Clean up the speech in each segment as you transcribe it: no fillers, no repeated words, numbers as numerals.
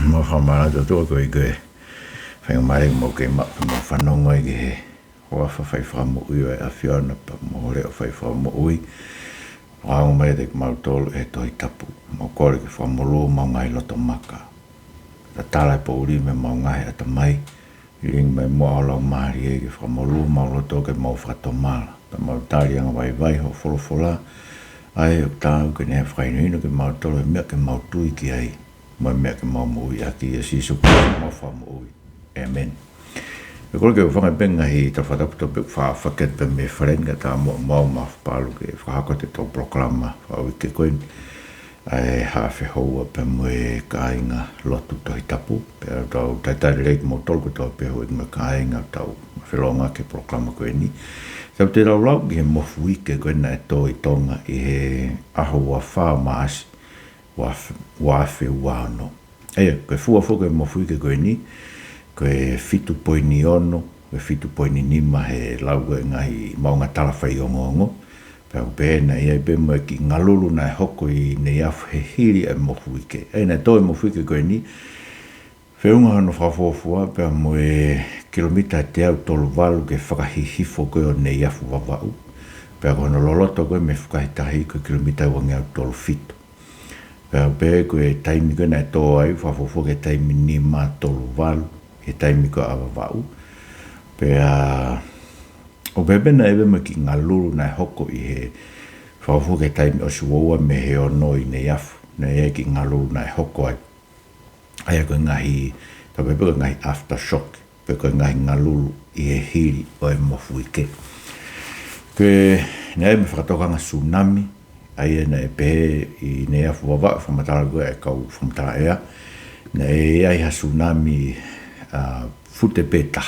mo famala to to ko ke fa mare mo ke ma mo fa no ngoi ke o fa fa fa mo u a fiona pa mo le fa fa mo u a o mai de ma tol e Tohitapu mo ko ke fa mo lo ma ngai lo to maka ta tala po uri me mo ngai ata mai ring me mo lo mari ke fa mo lo ma lo to ke mo fa to mala ta mo tali nga vai ho fola ai o ta ke ne fa ni no ke ma tol me ke ma tu ki ai mo me ke mo mo ya ki si su mo fa mo amen. Eu creo que eu vou bem aí, tá falando que fa que bem me frente tá mo palu que fa que te proclama, fa que coin ai ha fe ho pe mo kainga lotu Tohitapu, pero tá lei mo tol que to pe ho me kainga tau felonga que proclama ko ni. Então te lau que Mofuike ko na to Tonga e aho wa fa mas wa fe wa no. Que fu que Mofuike ko ni ke fitu poini ono, ke fitu poini nima he lau e ngai maunga talawhai o ngongo. Pea pēna ia pe mo ki ngalulu na hoko i ne afu he hiri e Mofuike. Nei toi Mofuike koe ni, whiunga hano whawhofua, pea mo e kilomita te au tolu walu ke whakahihifo koe o ne afu wawau. Pea kono loloto koe me whakahitahi koe kilomita wangi au tolu fitu. Pea pe koe taimi koe nei tō ai, whawhofua ke taimi nima tolu walu. E taimi ko awa wau. Pea o bebena ewe me ki ngā lulu nai hoko i he whawhu ke taimi o suoua me he ono i ne yafu. Ne e ki ngā lulu nai hoko ai. Ai koe ngahi, ta bebe koe ngahi aftershock. Pe koe ngahi ngā lulu i he hiri o e Mofuike. Koe ne e me whakatokanga tsunami. Ai e ne e pehe i ne yafu wawa whamatara koe e kau whamatara ea. Ne e ai ha tsunami fute peta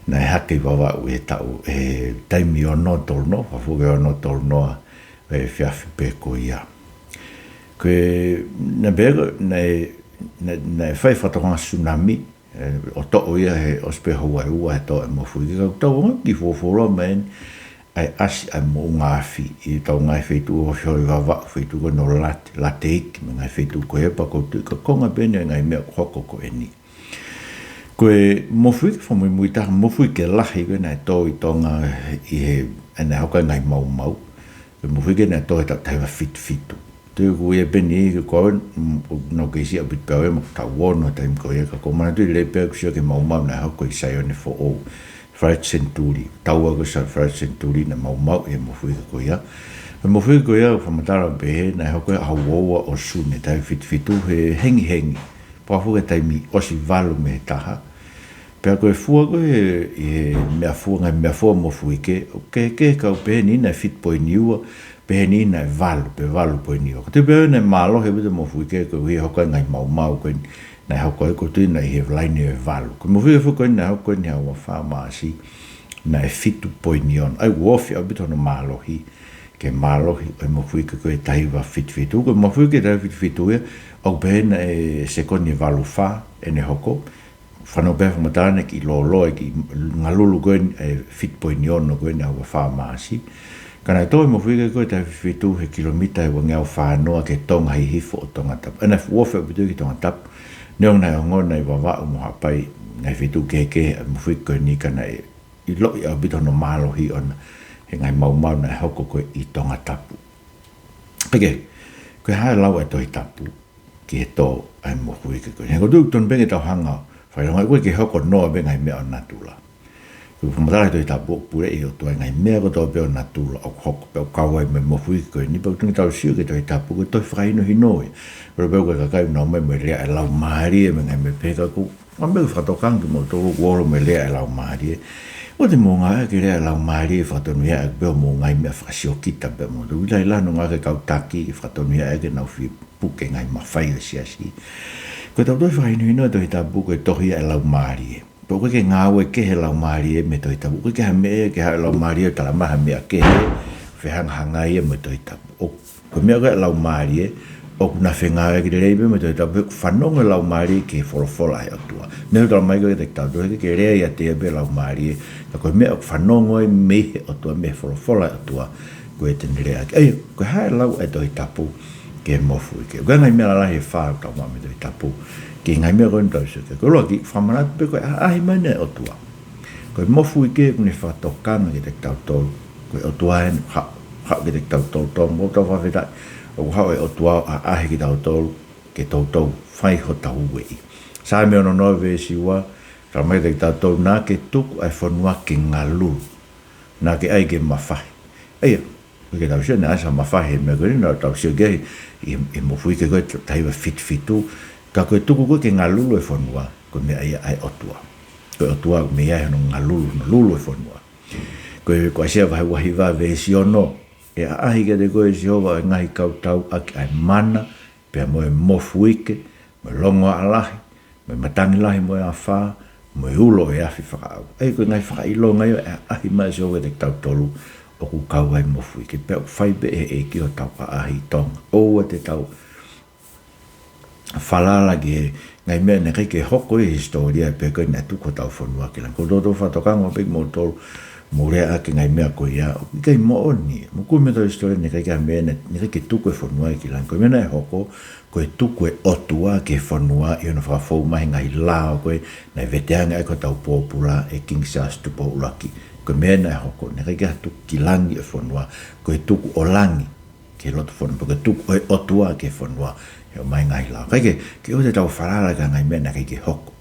na hake wawa u e tau e taimi o no tol no whafuke o no tol noa e whiawhi pe ko ia koe na bego na whai whatokanga tsunami o to'o ia he ospe hoa ua he to e Mofuike kau tau ki fōwhoro men ai asi ai mo ngāwhi i tau ngai whetu o whioi wawa whetu ko no late iki me ngai whetu ko hepa ko tu ka konga bene ngai mea hoko ko e ni. Koe Mofuike whamui muita, Mofuike lahi koe nei tō i Tonga i he ene hoka ngai mau. Koe Mofuike nei tō i tau taiwa fitu. Tui koe e beni i koe no keisi a bit pēo e mo tau wono taim koe e ka ko mana tui le pēo kusio ke mau nei hoka i sai one fo o Fried Centuri. Tau ako sa Fried Centuri na mau e Mofuike koe ia. Mofuike koe ia whamatara pehe nei hoka a hawoa o sune tai fitu he hengi. Pafu ke taimi osi valu me taha. Pea koe fua koe e mea fua Mofuike. Ke kau pehe ni na fit poi niua, pehe ni na valu poi niua. Te pehe ne malo he wite Mofuike koe hui hoka ngai mau koe na hoko e koe na he vlaini e valu. Koe Mofuike fua koe na hoko ni hawa wha maasi na e fitu poi nion. Ai uofi au bito no malohi. Ke malohi e Mofuike koe tahiwa fitu. Koe Mofuike tahiwa fitu ia au pēna e sekoni valu wha e ne hoko. Whanau pēwha matane ki lolo e ki ngalulu koe e fitpoi ni ono koe ne au wha maasi. Kana e toi Mofuike koe tai whitu he kilomita e wangi au whanoa ke Tonga hi hifo o Tohitapu. Ena uofe o bitu ki Tohitapu. Neong nei ongona i wawa o mohapai ngai whitu keke e Mofuike koe ni kana i loi au bitu no malo hi ona. He ngai mau na hoko koe i Tohitapu. Peke, koe hae lau e Tohitapu. Ki he tō ai Mofuike koe. He koe tōn bengi tau hanga, whai rongai koe ki hoko noa be ngai mea o natula. Koe whamatara Tohitapu pure i o tō ngai mea ko tō be o natula au hoko pe au kawai me Mofuike koe. Ni pau tungi tau siu ke Tohitapu koe toi whakaino hinoi. Pero peo koe kakai unau me lea e lau maari e me ngai me peka ko. Wa me whatokangi mo tō kuoro me lea e lau maari e. O te mo ngai ke lea e lau maari e whatonu ia e peo mo ngai mea whakasio kita pe mo. Tu wilai lano ngai ke kau taki i whatonu ia e ke nau whi puke ngai mawhai o siasi. Koe tau toi whainu ino Tohitapu koe tohi e lau maari e. Pau koe ke ngāwe ke he lau maari e me Tohitapu. Koe ke ha mea ke ha lau maari e tala maha mea ke he whehanghangai e me Tohitapu. Koe mea koe lau maari e o kuna whengawe ki te reipe me Tohitapu. Whanonga lau maari e ke wholofola e atua. Neu tala mai koe te tau tohi ke rea ia te ebe lau maari e. Koe mea whanonga e mehe atua me wholofola e atua. Koe te nerea. Koe hae lau e Tohitapu. ke Mofuike ga ngai mea la he fa ta ma me Tohitapu ke ngai mea ron tau se ko lo ki whamana pe ko ai mai ne o tua ko Mofuike ne fa tokanga ke te tau tolu ko o tua en ha ke te tau tolu to mo to fa veta o ha o tua a ke tau tolu ke tau fai ho tau we sa me no no ve si wa ka mai te tau na ke tuku ai fonua ke ngalu na ke ai ke mafai ai ke tau se na sa mafai me ko no tau se ge e Mofuike ko tai va fitu ka ko tuku ko ke ngalu e fonua ko me ai o tua ko o tua me ai no ngalu no lulu e fonua ko se va va ve si ono e ai ke de ko si ova ngai kau tau ai mana pe mo Mofuike me longo alahi me matangi lahi mo a fa mo ulo e afi whakau. Ei ko ngai whakailo ngai o ahi mai se owe te tau tolu o ku kau ai Mofuike. Pea whaibe e ki o tau pa ahi Tonga. Oua te tau whalala ki ngai mea ne kai ke hoko e historia pe koe ne tuko tau whanua ki lang. Ko toto whatokanga pek mo tolu mo rea ake ngai mea koe ia. I kai mo oni. Mo kui me tau historia ne kai ke mea ne kai ke tuko e whanua ki lang. Ko mea ne hoko koe tuku e otua ke whanua i ona whakafou mahi ngai lao koe nei veteanga e ko tau pōpula e King Charles tupo ulaki. Koe mea nei hoko, ne kai kia tuku ki langi e whanua, koe tuku o langi ke loto whanua, koe tuku e otua ke whanua e o mai ngai lao. Kai ke o te tau wharara ka ngai mea nei kai ke hoko.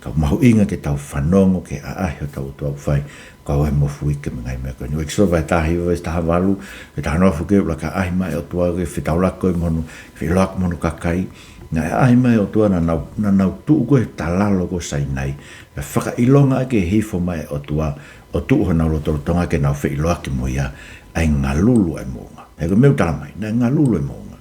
Ka mahu inga ke tau whanongo ke aahi o tau utua whai, ka o e Mofuike me ngai mea koe. Niwa kiso vai tahi o e taha walu, e taha nofu ke ula ka ahi mai o tua ke whitaulako i monu, whiloak monu kakai, nga e ahi mai o tua na nau tuu koe talalo ko sainai, e whaka ilonga ake hifo mai o tua, o tuu ho nau lotorotonga ke nau whiloak i mo ia, ai ngalulu e monga. E ko meu talamai, na ngalulu e monga.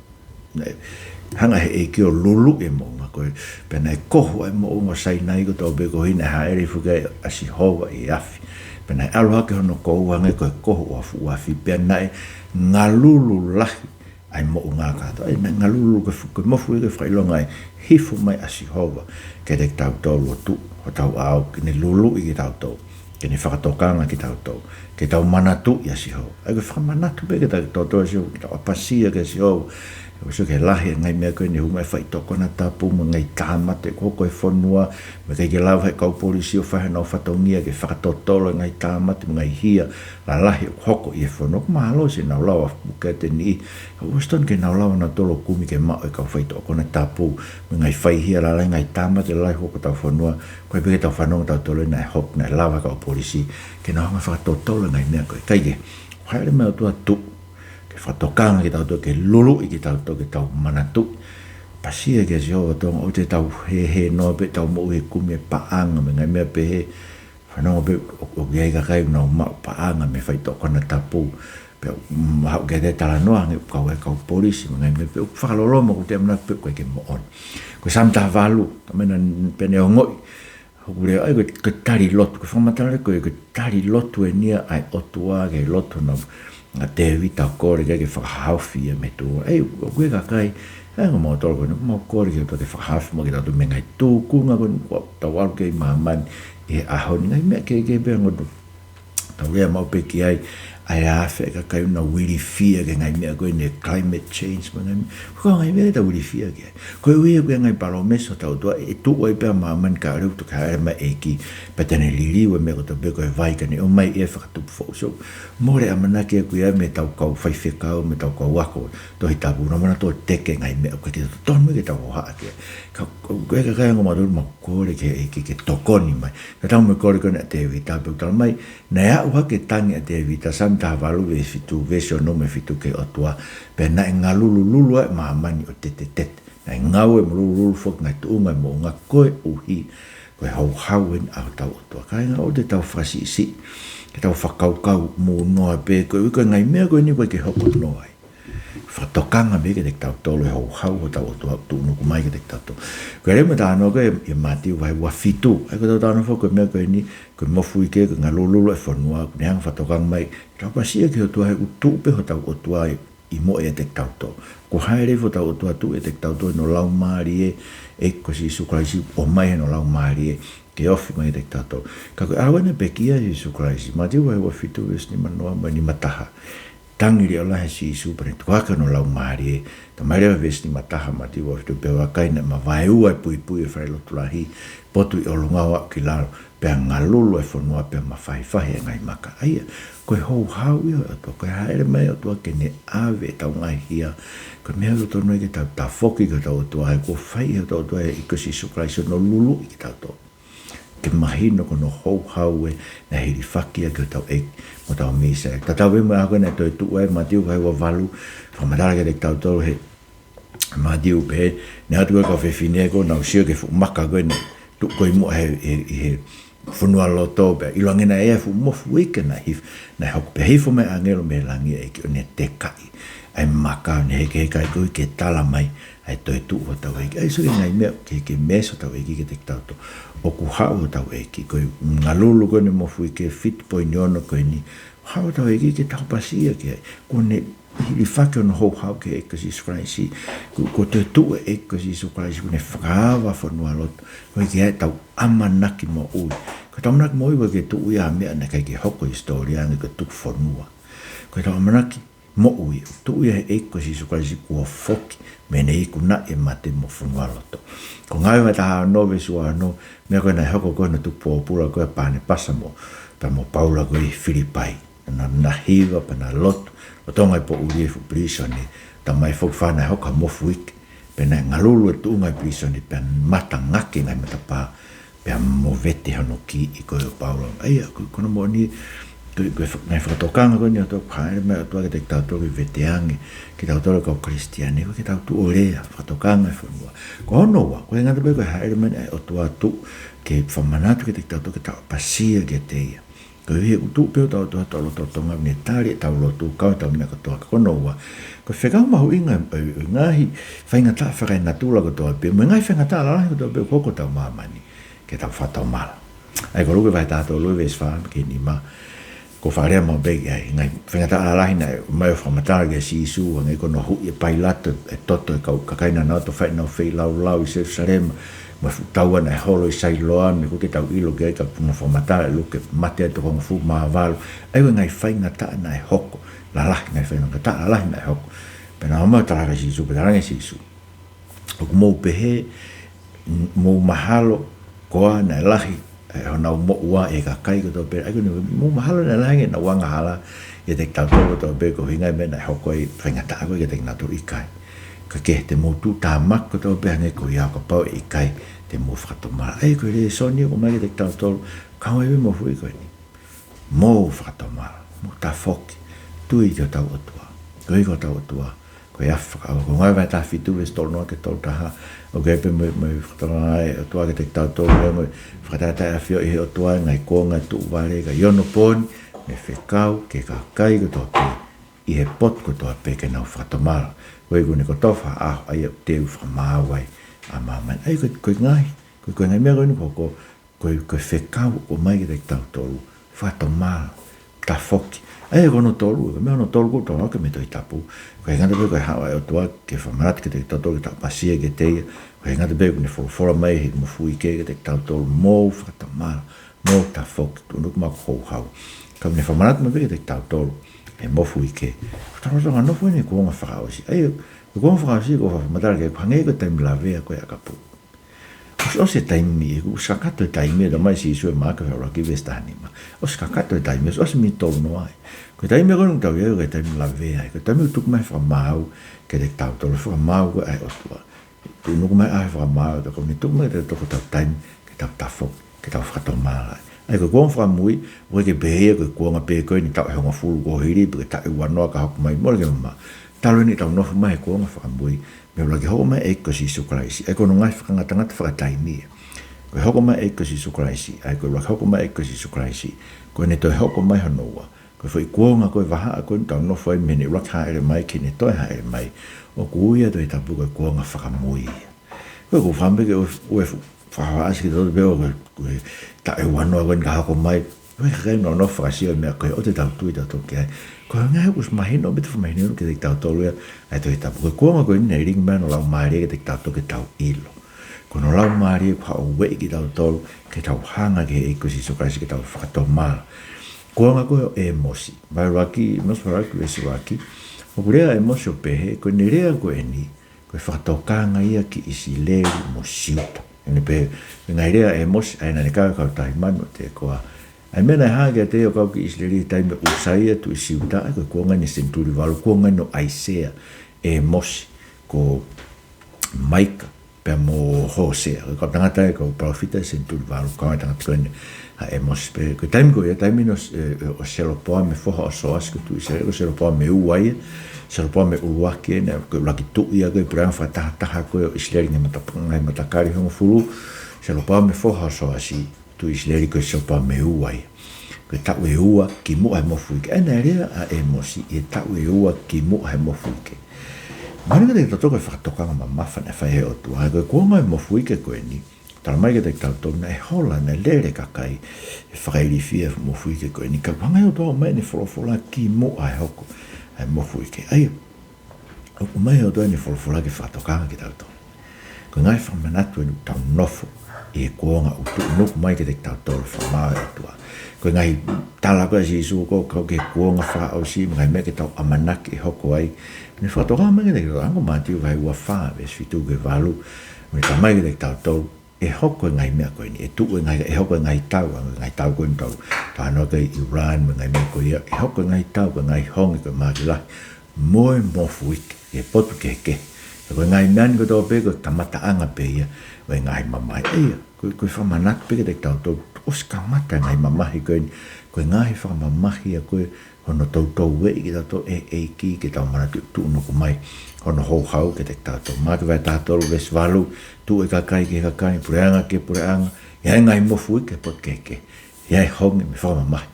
Hanga he e ki o lulu e monga, koe pena e kohu e monga sainai ko tau beko hina haere fuke asi hova i afi. Pena e aloha ke hono kouanga koe kohu o afi, pena e ngalulu lahi ai mo ngā kato. Ai ngalulu ke Mofuike whailonga ai hifu mai asi hova ke te tau tolu o tu, o tau au, ke ne lulu i ki tau tau, ke ne whakatokanga ki tau tau, ke tau manatu i asi hova. Ai ke whakamanatu pe ke tau tau asi hova, ke tau apasia ke asi hova. Ko so ke lahi ngai mea koe ni humai whai toko na tapu mo ngai tāmate ko koe whanua me kei ke lau hei kau polisi o whahe nau whatongia ke whakatotolo ngai tāmate mo ngai hia la lahi hoko i e whanua ko mahalo se nau lau a muka te ni ka uston ke nau lau na tolo kumi ke mao e kau whai toko na tapu mo ngai whai hia la lai ngai tāmate la lai hoko tau whanua koe peke tau whanua tau tolo nai hoko nai lau hei kau polisi ke nau hanga whakatotolo ngai mea koe kai ke haere mea tua tu whatokanga ki tau tō ke lulu i ki tau tō ke tau manatu. Pasia ke si hoa tōnga o te tau he no pe tau mo he kume paanga me ngai mea pe he. Whanonga pe o kiai ka kai unau mau paanga me whai tō kona tapu. Pe hau ke te tala noa nge kau e kau polisi me ngai mea pe whakaloloma ku te amna pe koe ke mo on. Koe samta valu, tamena pene o ngoi. Hoku reo ai koe tari lotu, koe whamatara koe tari lotu e nia ai otua ke lotu na nga te vita kore ke whakahauwhi e me tō. Ei, o koe ka kai, e ngā mō tōro koe, mō kore ke o te whakahauwhi mo ki tatu me ngai tōkunga koe, tau alu kei māmani e ahoni, ngai mea ke pēr ngotu. Tau rea mau pe ki ai, ai awhi ka kai una wiri fia ke ngai mea koe ne climate change, ma ngai mea, koe ngai mea ta wiri fia ke. Koe uia koe ngai palo meso tau tua, e tū oi pēr māmani ka reu tu ka ere mai e ki, patane liriwe me ko tau pe koe vai ka ne, o mai e whakatupu fōu. So, more a manake e kuia me tau kau whaiwhekau, me tau kau wako, Tohitapu, na mana tō teke ngai mea, koe ke tonu ke tau hoa ke. Koe ka kai ngō maruru ma kore ke tokoni mai. Ka tau me kore kone a te vita, pe tau mai, na ea ua ke tangi a te vita, sam taha walu e fitu, vesio no me fitu ke otua, pe na e ngā lulu e mahamani o te. Na e ngau e lulu fok ngai tuunga mo ngā koe uhi, koe hau en au tau otua. Kai ngā o te tau whasi isi, ke tau whakaukau mō noa pe, koe ngai mea koe ni koe ke hoko noa ai. Whatokanga me ke te tau tolo e hau o tau otua, tūnuku mai ke te tau tolo. Koe rema tāno koe e mātiu vai ua fitu, ai koe tau tāno whako koe mea koe ni, koe Mofuike, koe ngā lulu e whanua, koe neanga whatokanga mai, tau pasia ke o tua he utupe ho tau otua i mo e te tau tolo. Ko haere fo tau otua tu e te tau tolo no lau maari e ko si sukuraisi o mai no lau maari ke ofi mai te tau tolo. Ka koe awana pekia i sukuraisi, mātiu vai ua fitu es ni manoa mai ni mataha. tangi le ola si super tu ka no lau mari ta mai le vesti mataha mati wo tu pe wa kai na ma vai ua pui pui fa lo tu lahi potu o lunga wa ki la pe ngalulu e fonua pe ma fai fai ngai maka ai ko ho hau yo to ko haere mai o to ke ne ave ta ngai hia ko me lo to no ke ta foki ko to ai ko fai to e ko si surprise no lulu ki ta to ke mahino ko no ho hau e na hiri fakia ko tau e mo tau misa ta tau e ma ko na to tu e ma tiu kai wa valu fa ma dala ke tau to he ma tiu pe na tu ko fe fine ko na sio ke fu maka ko ne tu ko mo he funua lo to be i langena e fu Mofuike na hif na hok pe hifo me angelo me langi e ki ne te kai ai maka ne ke kai ko ke tala mai ai to tu o tau e ai so ngai me ke meso tau e ki te tau to o ku hau tau e ki ko ngalulu ko ne Mofuike fit po nyono ko ni hau tau e ki tau pasia ke ko ne i whake no hou hau ke eka si skraisi ko te tu e eka si skraisi ko ne whakawa whanua loto ko i ke hai tau amanaki mo ui ko tau manaki mo ui wa ke tu ui a mea na kai ke hoko historia nge ko tu whanua ko tau amanaki mo ui tu ui a eka si skraisi kua foki me ne iku na e mate mo whanua loto ko ngai wa taha no vesu a no mea koe na hoko koe na tu pōpura koe pāne pasa mo pa mo paula koe Filipai na hiwa pa na loto o tonga i po uri e fu prisoni ta mai fok whana hoka Mofuike pe na ngalulu e tu ngai prisoni pe mata ngaki ngai mata pa pe mo vete hano ki i koe o Paula ai kono mo ni ngai whakatokanga koe ni o tō kāere mai o tō ke te tau tō ki vete ange ki tau tō kau kristiani koe ki tau tu orea whakatokanga e whanua ko hono wa koe ngata pe koe haere mai o tō atu ke whamanatu ki te tau tō ke tau pasia ke te ia ko he utu pe tau to lo to tonga ni tari tau lo tu ka tau me ko to ko no wa ko fe ga ma hu inga ngahi fainga ta fa na tu lo ko to pe me ngai fainga ta la ko to pe ko tau ma mani ke tau fa tau mal ai ko lu vai ta to lu ves fa ke ni ma ko fa re mo be ai ngai fainga ta la hina mai fa mata ge si su ngai ko no hu e pai lat e toto ka kai na no to fa no fe lau se sarem ma tau ana holo i sai loa me ko ke tau ilo ke ka puna formata lu ke mate to ko fu ma val ai ngai fai na ta na hoko la ngai fai na ta la na hoko pena ma ta ra si su pe ra si su o mo pe he mo mahalo ko na lahi ona mo wa e ka kai ko to pe ai ko mo mahalo na lahi na wanga hala e te tau to pe ko hinga me na hoko i fai na ta ko ke te na to i kai ka ke te mo tu ta mak ko to pe ne ko ya ko pa i kai te mo fratomala ai ko le sonio ko mai te tau to ka we mo fu ko ni mo fratomala mo ta fok tu i tau tua ko i ko tau tua ko ya fa ko ngai va ta fitu ve stol no ke to ta ha o ke pe mo fratomala e tua ke te tau to mo frata ta fio i o tua ngai ko ngai tu vale ka yo no pon me fe kau ke ka kai ko to pe i he pot ko to pe ke na fratomala we go ne ko tofa ai te fra mawai a mama ai ko ngai ko ngai me ko fe ka o mai ke tau tolu fa toma ta foki ai ko no tolu me no tolu ko no ke me Tohitapu ko ngata be ko ha ai o to ke fa marat ke te tolu ta pasia ke te ko ngata be ko ne for mai Mofuike ke te tau tolu mo fa toma mo ta foki tu no ma ko ha ka ne fa marat me ke te tau tolu e Mofuike taro no foi ni ko nga frausi ai ko frausi ko fa matar ke pange ko tem la vea ko ya kapu o se taimi ko sakato taimi da mai si su ma ka ro ki vestani ma o sakato taimi o se mi to no ai ko taimi ko no ta vea ko tem la vea ko taimi tu mai fa mau ke de tau to fa mau ko ai o tu no mai ai fa mau ko mi tu mai de to ta taimi ke ta fo ke ta fa to mai ai ko fra mui o ke be ko nga pe ko ni ta ho nga fu ko hiri pe ta wa no ka mai mo ke ma ta lo ni ta no mai ko nga fra mui me lo ke ho mai e ko si su kraisi e ko no ngai fra nga tanga fra tai mi ko ho ko mai e ko si su kraisi ai ko lo ho ko mai e ko si su kraisi ko ne to ho ko mai no wa ko foi ko nga ko va ha ko ta no foi me ni ro ha e mai ki ne to ha e mai o ku ya to ta bu ko nga fra mui ko fa me ke o fa asi do be o ta e wano wen ga ko mai we ga no fa si me ko o te tau tu ta to ke ko nga us mai no bit mai no ke ta to le ai to ta ko ma ko ni ring man la mai ke ta to ke tau ilo ko no la mai pa o we ki ta to ke tau hanga ke e ko si so ka si ke tau fa to mal Kuanga koe e mosi. Vai raki, mas raki wesi raki. O kurea e mosi o pehe, koe ni rea koe ni, koe whakatokanga ia ki isi leri mo siuta. Ene pehe, ngai rea e mosi, aina ne kaka tahi manu te koa. Ai mena e hanga te o kau ki isi leri taime usaia tu isi uta, ai koe kuanga ni senturi walu, kuanga no aisea e mosi, ko maika, pe mo hosea. Ko tangata e ko profita senturi walu, kau tangata koe e mos pe ko taimi ko taimi no o selopoa me foha o soas ko tu se ko selopoa me uai selopoa me uake na ko laki tu ia ko pra fa ta ko isleri ne mata ngai mata kari ho fulu selopoa me foha o soas tu isleri ko selopoa me uai ko ta we ua ki mo ai Mofuike ana rea a e mosi e ta we ua ki mo ai Mofuike mana que to ko fa toka ma mafa na fa e o tu ko mai Mofuike ko ni tala mai ke te tautou na e hola na lere kakai e whakairifia Mofuike koe ni ka pangai o toa mai ni wholofola ki mo ai hoko ai Mofuike ai o mai o toa ni wholofola ke whatokanga ki tautou ko ngai whamanatu e nu tau nofo e kuonga o tu nuku mai ke te tautou whamau e tua ko ngai tala koe si isu ko kau ke kuonga wha au si ngai me ke tau amanaki e hoko ai ni whatokanga mai ke te tautou ango mātiu vai ua wha ves fitu ke valu me ka mai ke te tautou e hoko ngai mea koe ni, e tu e hoko ngai tau koe ni tau, tā no kei Iran me ngai mea koe ia, e hoko ngai tau koe ngai hongi koe mātilahi, moe Mofuike, e potu keke, e koe ngai meani koe tau pe, koe tamata anga pe ia, koe ngai mamai, eia, koe whamanat pe ke te tau tau, os ka mata ngai mamahi koe ni, koe ngai whamamahi a koe, hono tau wei ki tau e ki ke tau mana tu unuku mai, hono hou hau ke te tātou. Māke vai tātou ves walu, tu e kakai ke kakai, pureanga ke pureanga, ia ngai Mofuike pot keke, ia hongi me whamamahi,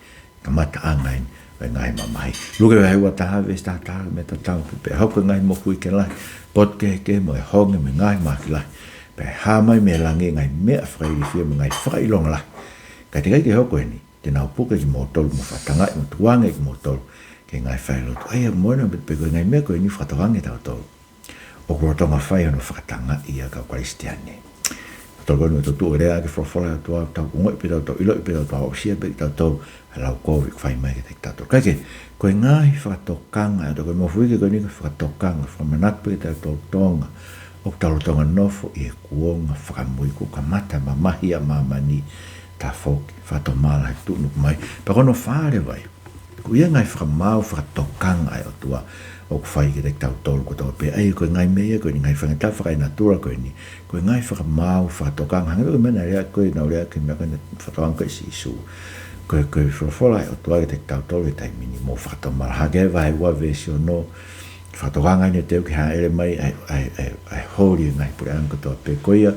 ka mata angai ni, vai ngai mamahi. Luke vai ua taha ves tātou me tātou, pe hauka ngai Mofuike lai, pot keke mo e hongi me ngai maki lai, pe hamai me langi ngai mea whakairifia me ngai whakailonga lai. Kai te kai ke hoko ni, te nau puka ki mō tolu, mo whatangai, mo tuanga ki mō tolu, ke ngai whailotu. Ai, moena pe koe ngai mea koe ni whatawangi tau tolu. O kua tonga whai ano whakatanga ia ka Kristiane. Tolu koe no tu rea ke whawhala tua tau kungoi pe tau tau ilo pe tau tau sia pe tau tau lau koe whai mai ke te tau tolu. Kai ke, koe ngai whakatokanga, koe Mofuike koe ni koe whakatokanga, whamanat pe tau tau tonga, o tau tonga nofo i e kuonga whakamui ku ka mata mamahi a mamani ta foki, whatomala he tu nuku mai. Pa kono whare vai, ko ia ngai whakamau whakatokanga e o tua o whai ke te tau tolu ko tau pe ai koe ngai mea koe ni ngai whangata whakai natura koe ni koe ngai whakamau whakatokanga hanga koe mena rea koe nau rea ke mea koe whakatokanga koe si isu koe whawhala e o tua ke te tau tolu e taimini mo whakatomala hake vai ua vesi o no whakatokanga ni o teo ki haa ere mai ai hori ngai pure anko tau pe koe ia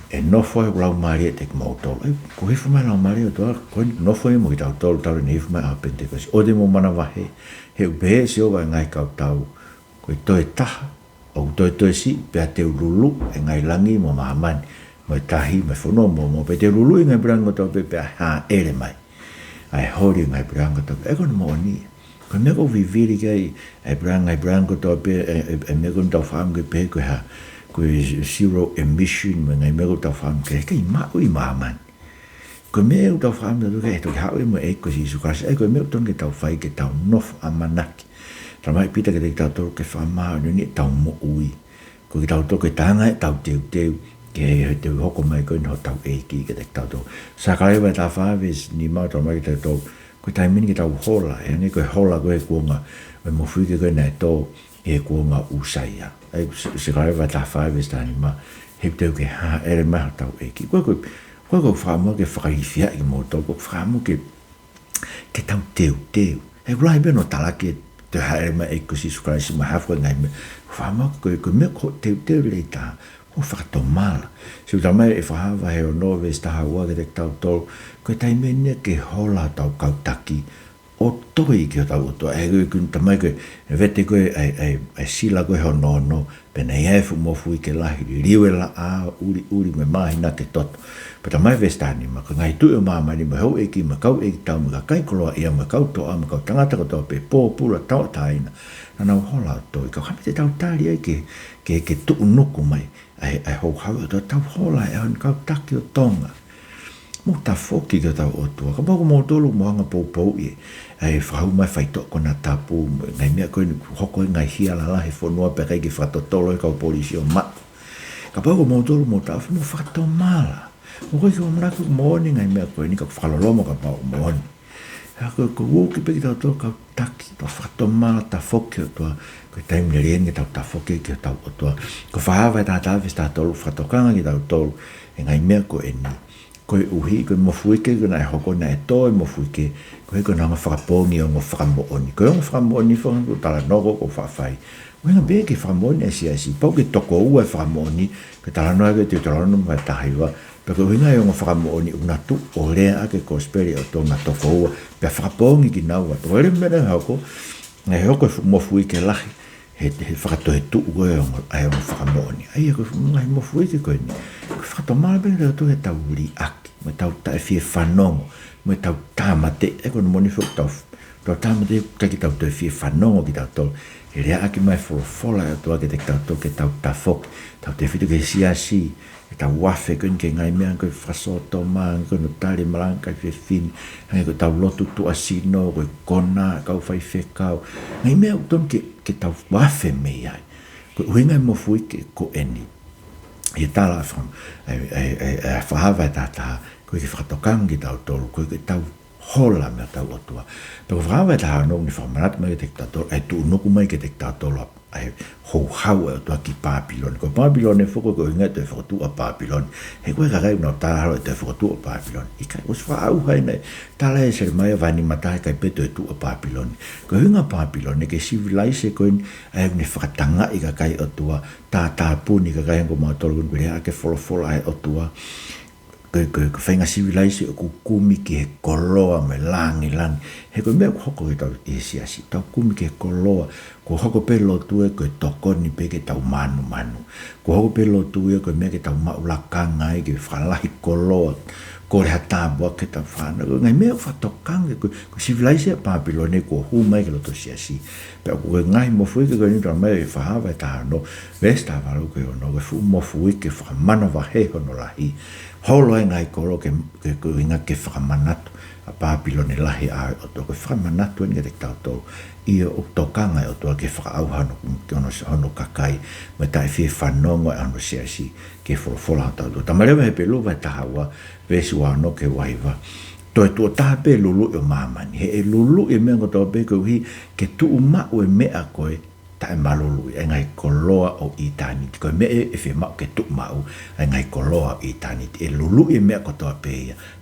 e nofo e lau maari e te ki mau tolu. Ko hifu mai lau maari o toa, ko nofo e mo ki tau tolu, tau ni hifu mai a pente kasi. O te mo mana wahe, he upehe si o vai ngai kau tau, ko i toe taha, o toe si, pia te ululu, e ngai langi mo mahamani, mo i tahi, mo i whono mo, pe te ululu i ngai brango tau pe pia haa ere mai. Ai hori ngai brango tau pe, e kono mo ni. Ko meko viviri kai, ai brango tau pe, e meko tau whaam pe ko haa, koe zero emission me ngai mego tau whaam kere kei mau i maaman. Koe meo tau whaam tau kei toki hau e mo e koe si isu kasi. E koe meo ton ke tau whai ke tau nof amanaki. Tramai pita ke te tau toro ke whamau ni tau mo ui. Koe ke tau toro ke tanga e tau teu ke he te hoko mai koe no tau e ki ke te tau toro. Sakai vai tau whaves ni mau tramai ke te tau koe tai mini ke tau hola. E ane koe hola koe kuonga e Mofuike koe nei tō e kuonga usaia. Ai se kai va ta fa ves tani ma he teu ke ha ere ma tau e ki ko famo ke frifia i mo to ko famo ke tau teu e rai beno tala ke te ha ere ma e ko si skrai si ma ha ko ngai me famo ko me ko teu le ta o fa to mal se ta mai e fa va he no ves ta ha wa ke tau to ko tai mene ke hola tau kau taki o toi ki o tau to e kun tamai ke vete ko ai sila ko ho no pena ia fu Mofuike lahi riwe la a uri me mai na te tot pe tamai vestani ma ko ngai tu e mama ni ma ho e ki ma kau e tau ma kai kolo ia ma kau to a ma kau tangata ko to pe po pula tau taina na hola to ka ha te tau tali ai ke tu nuku mai ai ho ha to tau hola e on kau taki o Tonga mo ta foki ke tau otua ka pako mo tolu mo anga pou e ai frau mai fai to kona tapu ngai mea koe hoko ngai hia la la he fonua pe kai ke whatotolo e kau polisi o ma ka pako mo tolu mo ta mo whatomala mo koe ki o mraku mooni ngai mea koe ni ka whalolomo ka pao mooni ko uki pe ki tau tolu ka taki to whatomala ta foki o tua koe taim le riengi tau ta foki ki tau o tua ko whahawa e ta tawe sta tolu whatokanga ki tau tolu e ngai mea koe ni koe uhi, koe mofuike, koe nai hoko nai toe mofuike, koe koe nanga whakapongi o ngā whakamooni. Koe o ngā whakamooni whangu tala nogo ko whawhai. Koe ngā bēke whakamooni e si, pau ke toko ua e whakamooni, koe tala noa ke te tala noa mai tahaiwa, pe koe hinga e o ngā whakamooni unatu o rea ake kosperi o tō ngā toko ua, pe whakapongi ki naua. Tō ere mene hoko, ngai hoko mofuike lahi, he whakatohe tu ue o ngā whakamooni. Ai koe ngai mofuike koe ni. Koe whakatomala bene reo tu he tau uri aki. Mo tau tae fie whanongo. Mo tau tāmate. E koe moni whuk tau tāmate kai ki tau tae fie whanongo ki tau tolu. He rea aki mai wholofola e tua ke te tau tolu ke tau tafok. Tau te whitu ke siasi. Ke tau wafe koe ke ngai mea koe whasoto maa. Koe no tari marang kai fie fini. Hangi koe tau lotu tu asino. Koe kona kau whai whekau. Ngai mea uton ke tau wafe mei ai. Koe uhingai mofuike ko eni. I tala from a whahawa e tātaha, koe ki whakatokangi tau tolu, koe ki tau hola mea tau otua. Pero whahawa e tāha nō ni whamanat mai ke te tau tolu, ai tū nuku mai ke te tau tolu ai hou hau e otua ki Pāpiloni. Ko Pāpiloni e whoko koe ingai te whakatu a Pāpiloni. He koe ka rei nō tāharo e te whakatu a Pāpiloni. I kai os whaau hai nei, tāla e sere mai a vani matahe kai peto e tu a Pāpiloni. Ko hinga Pāpiloni ke civilise koe ai ne whakatanga i ka kai otua, Tohitapu ni ka kai hanko mga tolu kun kurea ake wholofola ai otua. Koe whainga civilise o kukumi ki he koloa me langi. He koe mea hoko ki tau e siasi, tau kumi ki he koloa, ko hoko pe lo tue koe tokoni pe ke tau manu. Ko hoko pe lo tue koe mea ke tau maulakanga e ke whalahi koloa, ko reha tābua ke tau whana. Ngai mea whatokanga, ko civilise a Pāpiloni ko hu mai ke loto siasi. Pea koe ngai mofuike koe ni tau mai e whahawa e taha no, vesta waru koe ono, koe fu mofuike whakamana wahe hono lahi. Holo e ngai koro ke inga ke whakamanatu a Pāpiloni lahi a o tō, koe whakamanatu e nga te tau tō, i o tōkanga e o tō ke whakaauhano ke ono kakai, me tae whie whanongo e ano siasi ke wholofola tau tō. Tamarewa he pe luwa e tahawa, vesu ano ke waiwa, toi tua taha pe lulu o mamani, he e lulu e mea ngoto pe koe hi, ke tu umau e mea koe, tae malulu e ngai koloa o i tāniti. Koe mea e whi mau ke tuk mau e ngai koloa o i tāniti. E lulu e mea kotoa pēia.